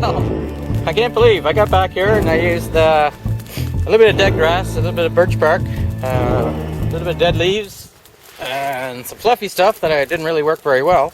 Well, I can't believe I got back here and I used a little bit of dead grass, a little bit of birch bark, a little bit of dead leaves, and some fluffy stuff that I didn't really work very well.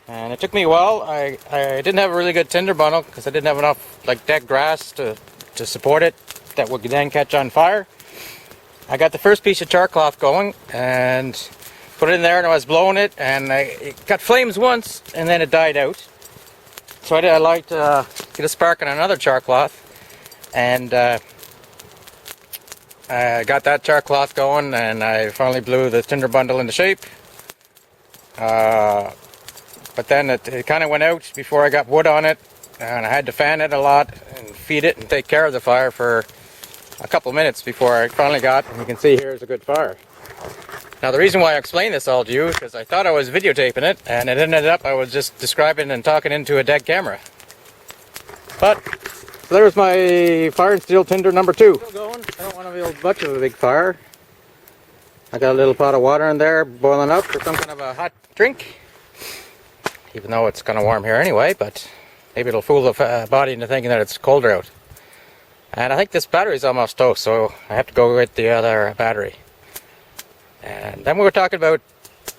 And it took me a while. I didn't have a really good tinder bundle because I didn't have enough dead grass to support it that would then catch on fire. I got the first piece of char cloth going and put it in there, and I was blowing it, and it got flames once and then it died out. So I like to get a spark on another char cloth, and I got that char cloth going, and I finally blew the tinder bundle into shape. But then it kind of went out before I got wood on it, and I had to fan it a lot and feed it and take care of the fire for a couple minutes before I finally got, and you can see here's a good fire. Now the reason why I explain this all to you is because I thought I was videotaping it, and it ended up I was just describing and talking into a dead camera. But there's my fire and steel tinder number 2. Still going. I don't want to build much of a big fire. I got a little pot of water in there boiling up for some kind of a hot drink. Even though it's kind of warm here anyway, but maybe it'll fool the body into thinking that it's colder out. And I think this battery's almost toast, so I have to go with the other battery. And then we were talking about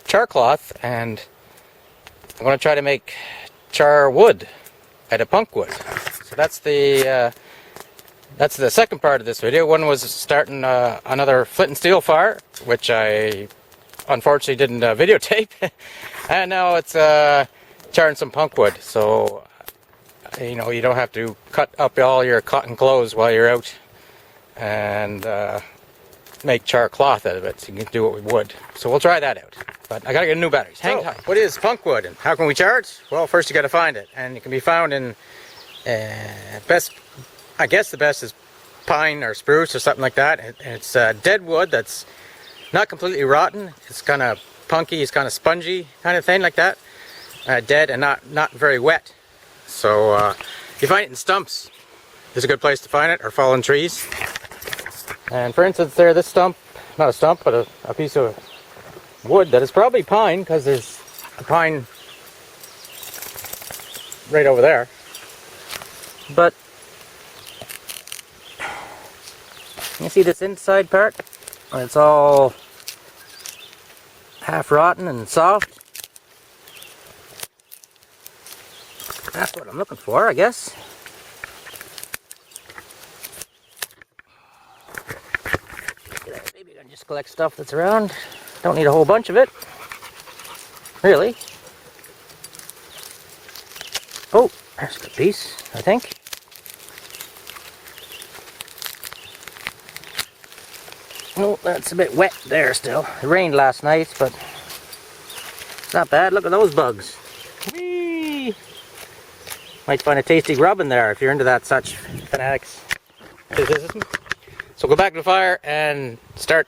char cloth, and I'm going to try to make char wood out of punk wood. So that's the second part of this video. One was starting another flint and steel fire, which I unfortunately didn't videotape, and now it's charring some punk wood. So you know, you don't have to cut up all your cotton clothes while you're out and make char cloth out of it, so you can do it with wood. So we'll try that out. But I gotta get new batteries. Hang tight. What is punk wood and how can we char it? Well, first you gotta find it, and it can be found in I guess the best is pine or spruce or something like that. It's dead wood that's not completely rotten. It's kind of punky, it's kind of spongy kind of thing like that. Dead and not very wet. So you find it in stumps is a good place to find it, or fallen trees. And for instance there, this stump, not a stump, but a piece of wood that is probably pine, because there's a pine right over there. But you see this inside part? It's all half rotten and soft. That's what I'm looking for, I guess. Maybe I can just collect stuff that's around. Don't need a whole bunch of it, really. Oh, there's a good piece, I think. Oh, that's a bit wet there still. It rained last night, but it's not bad. Look at those bugs. Whee! Might find a tasty grub in there if you're into that such fanatics. So go back to the fire and start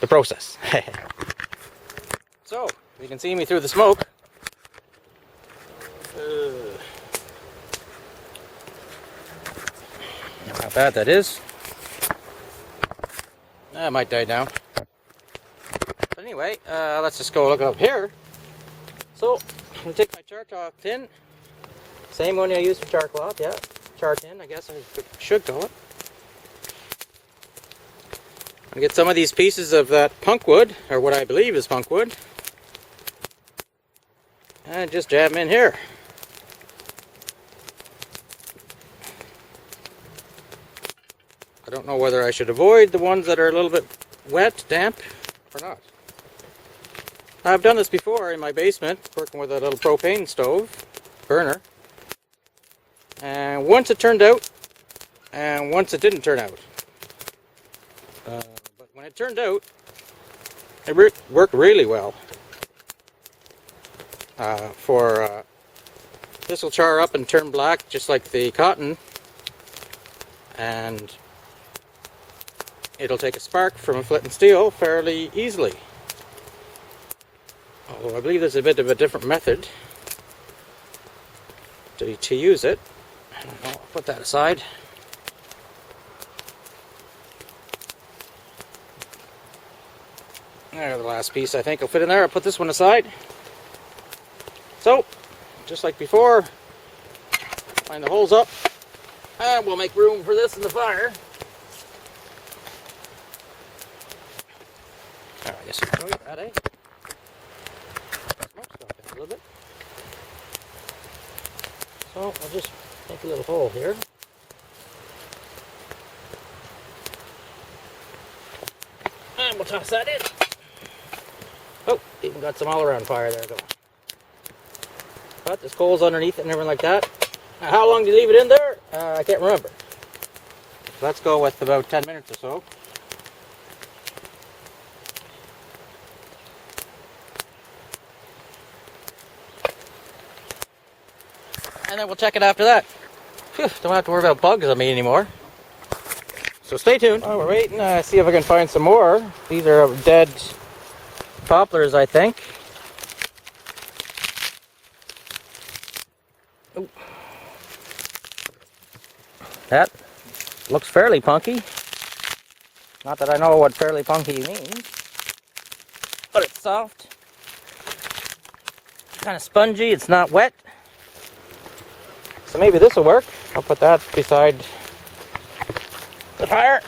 the process. So, you can see me through the smoke. How bad that is. That might die down. But anyway, let's just go look up here. So, I'm going to take my char cloth tin. Same one I used for char cloth, yeah. Char tin, I guess I should call it. I'm going to get some of these pieces of that punk wood, or what I believe is punk wood, and just jab them in here. I don't know whether I should avoid the ones that are a little bit wet, damp, or not. I've done this before in my basement, working with a little propane stove, burner. And once it turned out, and once it didn't turn out. But when it turned out, it worked really well. This will char up and turn black just like the cotton, and it'll take a spark from a flint and steel fairly easily. Although I believe there's a bit of a different method to use it. I'll put that aside. There's the last piece I think will fit in there. I'll put this one aside. So, just like before, line the holes up, and we'll make room for this in the fire. Oh, I guess I'll show you that, eh? Smoke's going down a little bit. So I'll just make a little hole here. And we'll toss that in. Oh, even got some all-around fire there going. But there's coals underneath it and everything like that. Now, how long do you leave it in there? I can't remember. Let's go with about 10 minutes or so. And then we'll check it after that. Phew, don't have to worry about bugs on me anymore. So stay tuned. While we're waiting, see if I can find some more. These are dead poplars, I think. Ooh. That looks fairly punky. Not that I know what fairly punky means, but it's soft. Kind of spongy, it's not wet. So maybe this will work. I'll put that beside the fire.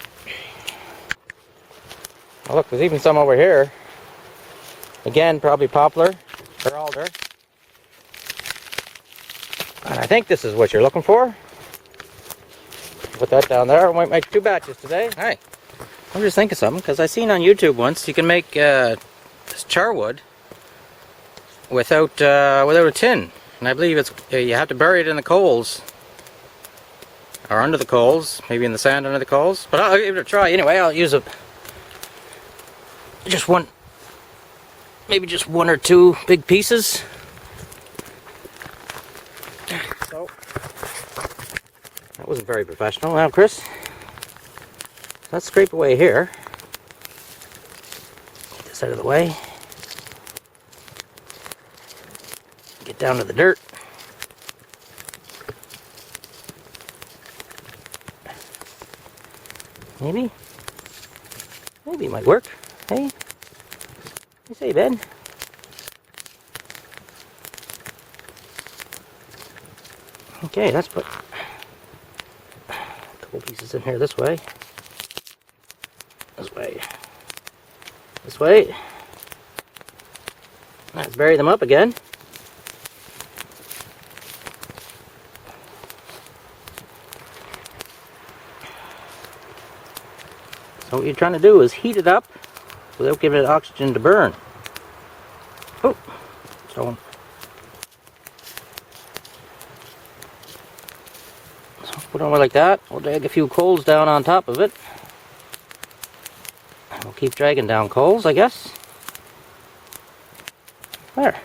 Oh, look, there's even some over here. Again, probably poplar or alder. And I think this is what you're looking for. Put that down there. I might make 2 batches today. Hey, I'm just thinking something, because I seen on YouTube once you can make this char wood without a tin. And I believe it's you have to bury it in the coals. Or under the coals, maybe in the sand under the coals. But I'll give it a try anyway. I'll use maybe just 1 or 2 big pieces. So that wasn't very professional. Now, Chris, let's scrape away here. Get this out of the way. Get down to the dirt. Maybe it might work. Hey, you say, Ben? Okay, let's put a couple pieces in here this way. This way. This way. Let's bury them up again. So what you're trying to do is heat it up without giving it oxygen to burn. Oh, so put it on like that. We'll drag a few coals down on top of it. We'll keep dragging down coals, I guess. There.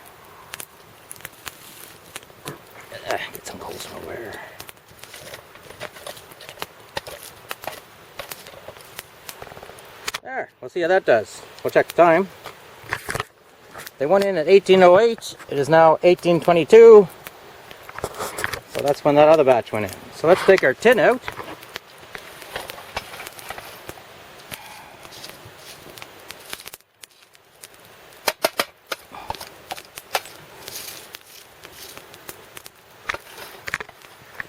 Get some coals somewhere. There, we'll see how that does. We'll check the time. They went in at 1808. It is now 1822. So that's when that other batch went in. So let's take our tin out.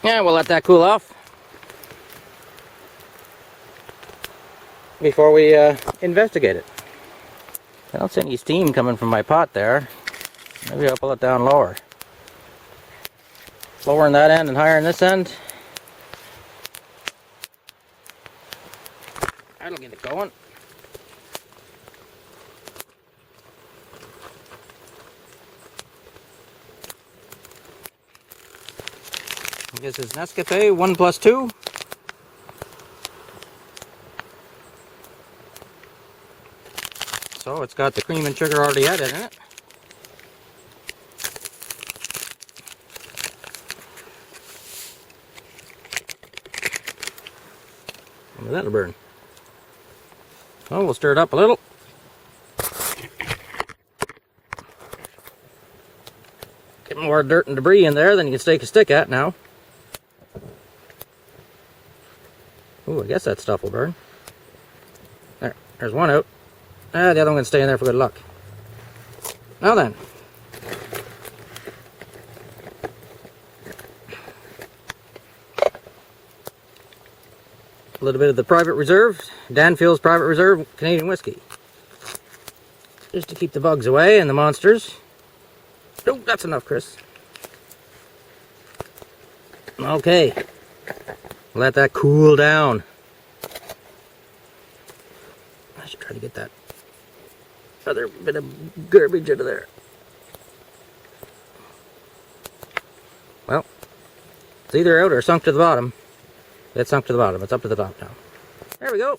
Yeah, we'll let that cool off before we investigate it. I don't see any steam coming from my pot there. Maybe I'll pull it down lower. Lower in that end and higher in this end. That'll get it going. This is Nescafe 1+2. So it's got the cream and sugar already added in it. That'll burn. So we'll stir it up a little. Get more dirt and debris in there than you can stake a stick at now. Ooh, I guess that stuff will burn. There's one out. The other one can stay in there for good luck. Now then. A little bit of the Private Reserve, Danfield's Private Reserve Canadian whiskey. Just to keep the bugs away and the monsters. Oh, that's enough, Chris. Okay. Let that cool down. I should try to get that other bit of garbage out of there. Well, it's either out or sunk to the bottom. It's sunk to the bottom. It's up to the top now. There we go.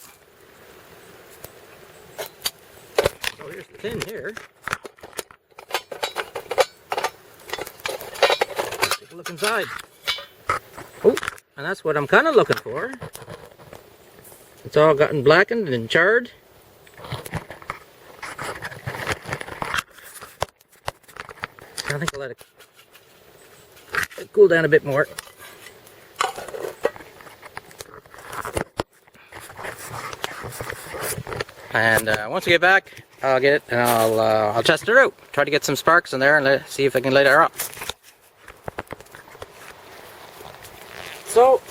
Oh, here's the tin here. Let's take a look inside. Oh, and that's what I'm kind of looking for. It's all gotten blackened and charred. I think I'll let it cool down a bit more. And once we get back, I'll get it and I'll test it out. Try to get some sparks in there and see if I can light it up. So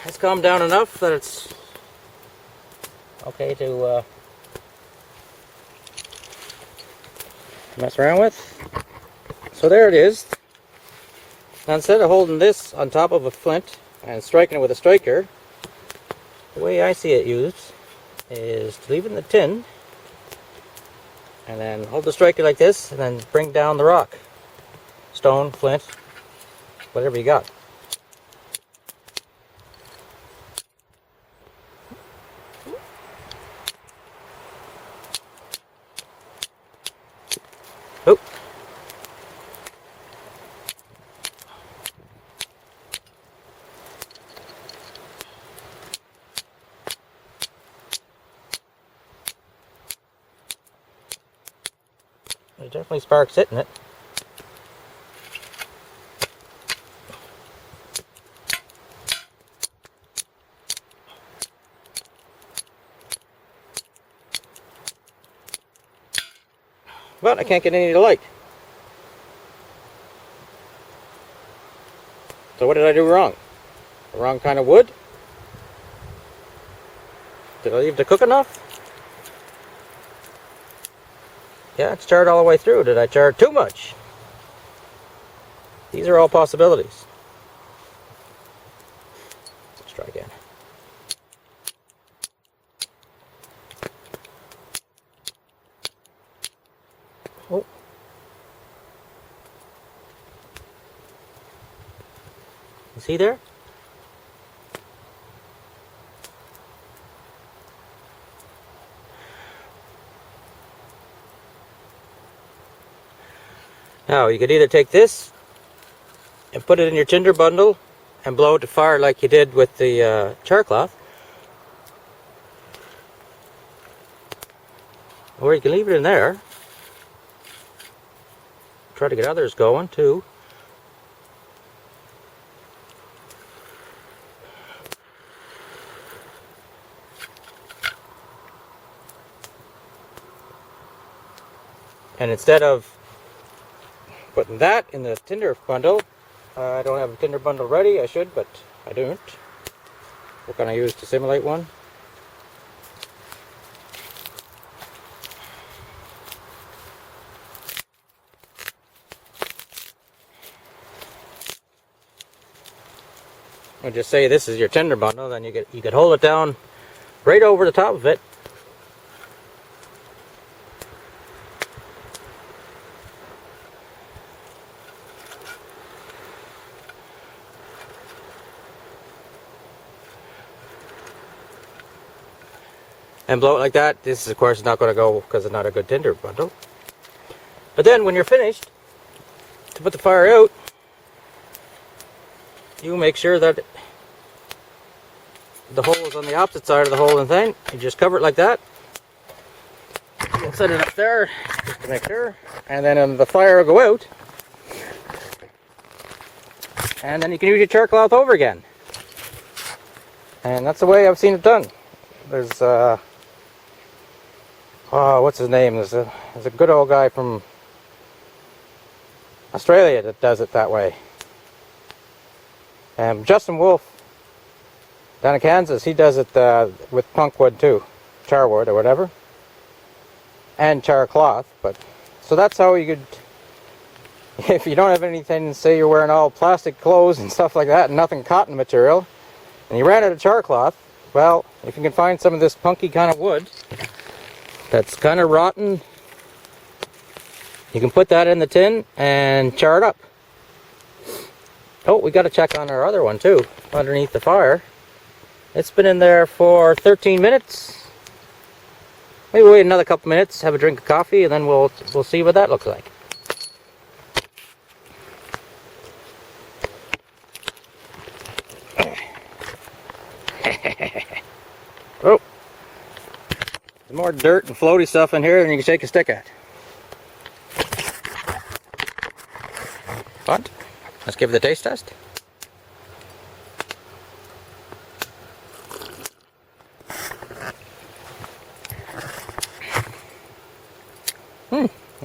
it's calmed down enough that it's okay to mess around with. So there it is. Now instead of holding this on top of a flint and striking it with a striker, the way I see it used is to leave it in the tin and then hold the striker like this and then bring down the rock. Stone, flint, whatever you got. Oh. There's definitely sparks hitting it. But I can't get any to light. So what did I do wrong? The wrong kind of wood? Did I leave it to cook enough? Yeah, it's charred all the way through. Did I char too much? These are all possibilities. Let's try again. Oh. You see there? Now you could either take this and put it in your tinder bundle and blow it to fire like you did with the char cloth, or you can leave it in there. Try to get others going too. And instead of putting that in the tinder bundle, I don't have a tinder bundle ready. I should, but I don't. What can I use to simulate one? I'll just say this is your tinder bundle, then you could hold it down right over the top of it. And blow it like that. This is of course not going to go because it's not a good tinder bundle. But then when you're finished, to put the fire out, you make sure that the hole is on the opposite side of the hole and thing. You just cover it like that. You'll set it up there just to make sure. And then the fire will go out. And then you can use your char cloth over again. And that's the way I've seen it done. There's what's his name? There's a good old guy from Australia that does it that way. Justin Wolfe down in Kansas, he does it with punk wood too, char wood or whatever, and char cloth. But so that's how you could, if you don't have anything, say you're wearing all plastic clothes and stuff like that, and nothing cotton material, and you ran out of char cloth, well, if you can find some of this punky kind of wood that's kind of rotten, you can put that in the tin and char it up. Oh, we got to check on our other one too, underneath the fire. It's been in there for 13 minutes. Maybe wait another couple minutes, have a drink of coffee, and then we'll see what that looks like. Oh, there's more dirt and floaty stuff in here than you can shake a stick at. But let's give it a taste test.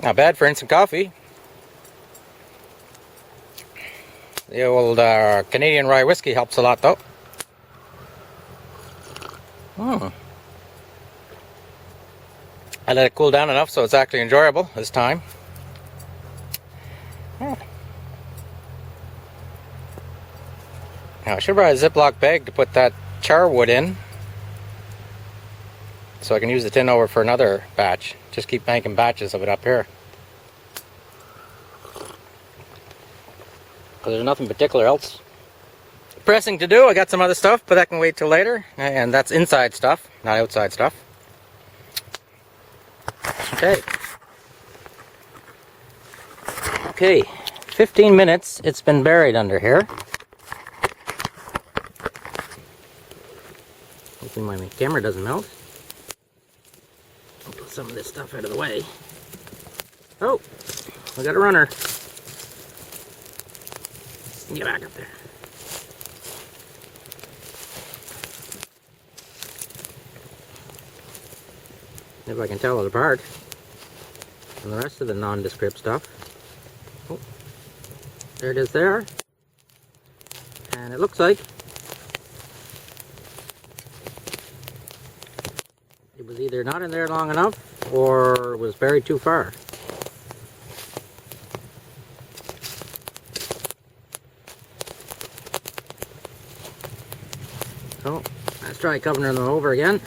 Not bad for instant coffee. The old Canadian rye whiskey helps a lot though. I let it cool down enough so it's actually enjoyable this time. Now I should buy a Ziploc bag to put that char wood in, so I can use the tin over for another batch. Just keep making batches of it up here. Because there's nothing particular else pressing to do. I got some other stuff, but that can wait till later. And that's inside stuff, not outside stuff. Okay. Okay, 15 minutes it's been buried under here. Hopefully my camera doesn't melt. I'll put some of this stuff out of the way. Oh, we got a runner. Get back up there. If I can tell it apart from the rest of the nondescript stuff. Oh, there it is there. And it looks like it was either not in there long enough or was buried too far. So let's try covering them over again.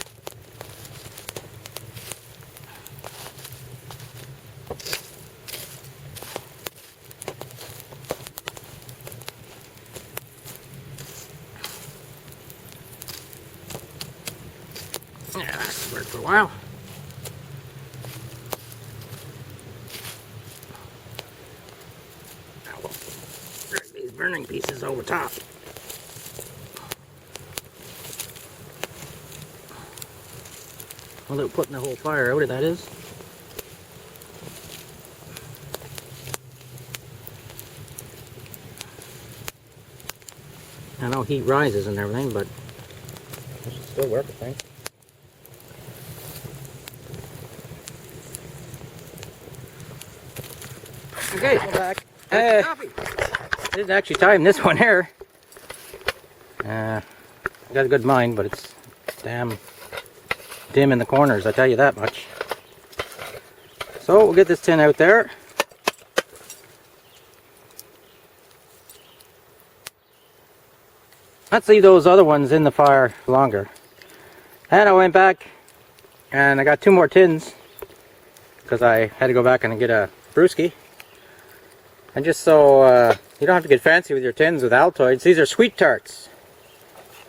Yeah, that's worked for a while. Now we'll drag these burning pieces over top. Without putting the whole fire out, that is. I know heat rises and everything, but it should still work, I think. Okay, back. I didn't actually time this one here. I got a good mind, but it's damn dim in the corners, I tell you that much. So we'll get this tin out there. Let's leave those other ones in the fire longer. And I went back and I got 2 more tins because I had to go back and get a brewski. And just so you don't have to get fancy with your tins with Altoids, these are sweet tarts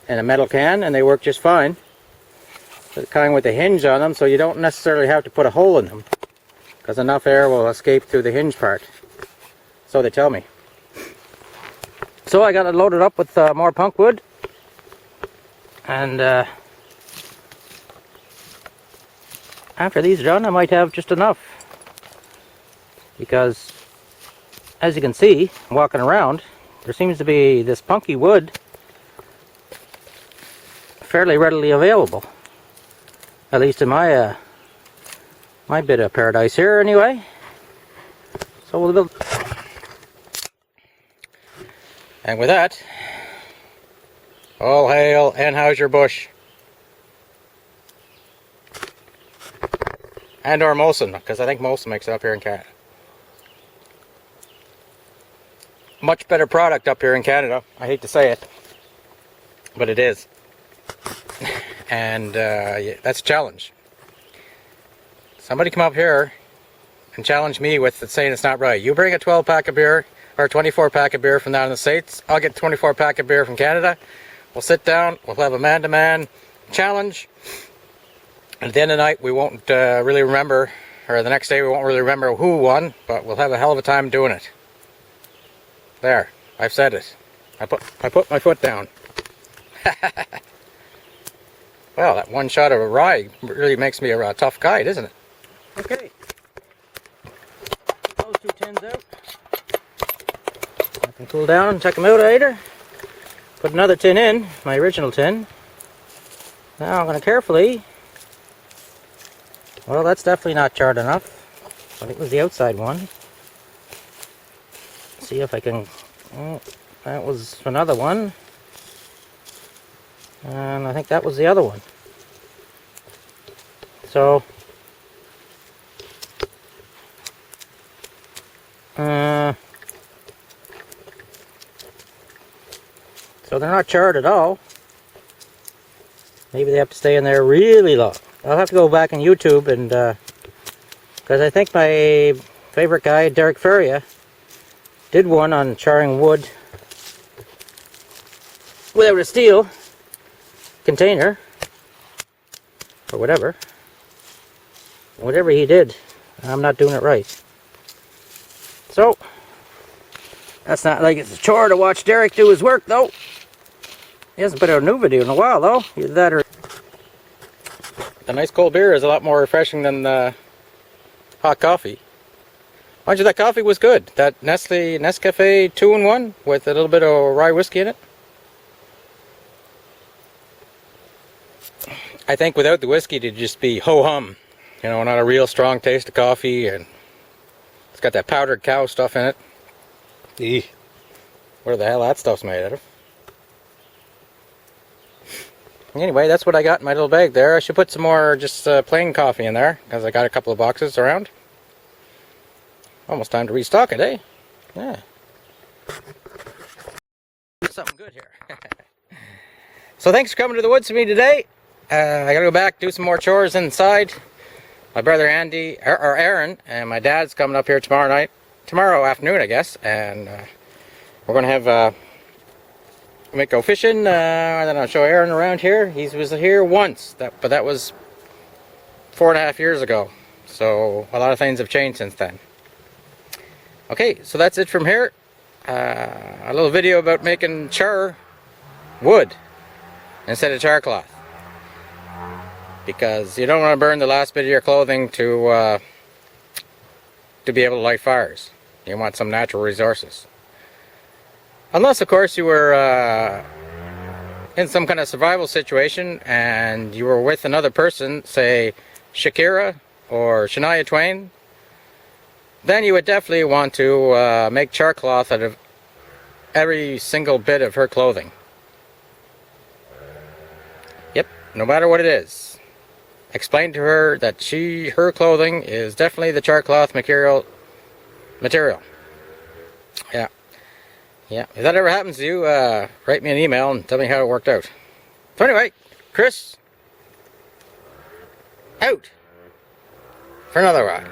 in a metal can, and they work just fine. The kind with a hinge on them, so you don't necessarily have to put a hole in them because enough air will escape through the hinge part. So they tell me. So I got it loaded up with more punk wood, and after these are done I might have just enough, because as you can see walking around, there seems to be this punky wood fairly readily available. At least in my my bit of paradise here, anyway. So we'll build. And with that, All hail Anheuser-Busch. And or Molson, because I think Molson makes it up here in Canada. Much better product up here in Canada. I hate to say it, but it is. And yeah, that's a challenge. Somebody come up here and challenge me with saying it's not right. You bring a 12 pack of beer or a 24 pack of beer from down in the States. I'll get a 24 pack of beer from Canada. We'll sit down. We'll have a man-to-man challenge. And at the end of the night, we won't really remember, or the next day we won't really remember who won, but we'll have a hell of a time doing it. There, I've said it. I put my foot down. Well, that one shot of a rye really makes me a tough guy, doesn't it? Okay. Those two tins out. I can cool down and check them out later. Put another tin in, my original tin. Now I'm going to carefully... Well, that's definitely not charred enough, but it was the outside one. See if I can... Oh, that was another one. And I think that was the other one. So... so they're not charred at all. Maybe they have to stay in there really long. I'll have to go back on YouTube and because I think my favorite guy, Derek Feria, did one on charring wood without a steel container or whatever. Whatever he did, I'm not doing it right. So that's not like it's a chore to watch Derek do his work, though. He hasn't put out a new video in a while, though. Either that or... The nice cold beer is a lot more refreshing than hot coffee. Mind you, that coffee was good. That Nescafe 2-in-1 with a little bit of rye whiskey in it. I think without the whiskey, it'd just be ho-hum. You know, not a real strong taste of coffee, and it's got that powdered cow stuff in it. Eeh. What the hell that stuff's made out of. Anyway, that's what I got in my little bag there. I should put some more just plain coffee in there, because I got a couple of boxes around. Almost time to restock it, eh? Yeah. Something good here. So thanks for coming to the woods with me today. I gotta go back, do some more chores inside. My brother Andy, or Aaron, and my dad's coming up here tomorrow afternoon, I guess, and we're gonna have we might go fishing, and then I'll show Aaron around here. He was here once, but that was 4.5 years ago. So a lot of things have changed since then. Okay, so that's it from here. A little video about making char wood instead of char cloth. Because you don't want to burn the last bit of your clothing to be able to light fires. You want some natural resources. Unless, of course, you were in some kind of survival situation and you were with another person, say Shakira or Shania Twain, then you would definitely want to make char cloth out of every single bit of her clothing. Yep, no matter what it is. Explain to her that her clothing is definitely the char cloth material. Yeah. Yeah, if that ever happens to you, write me an email and tell me how it worked out. So anyway, Chris, out for another ride.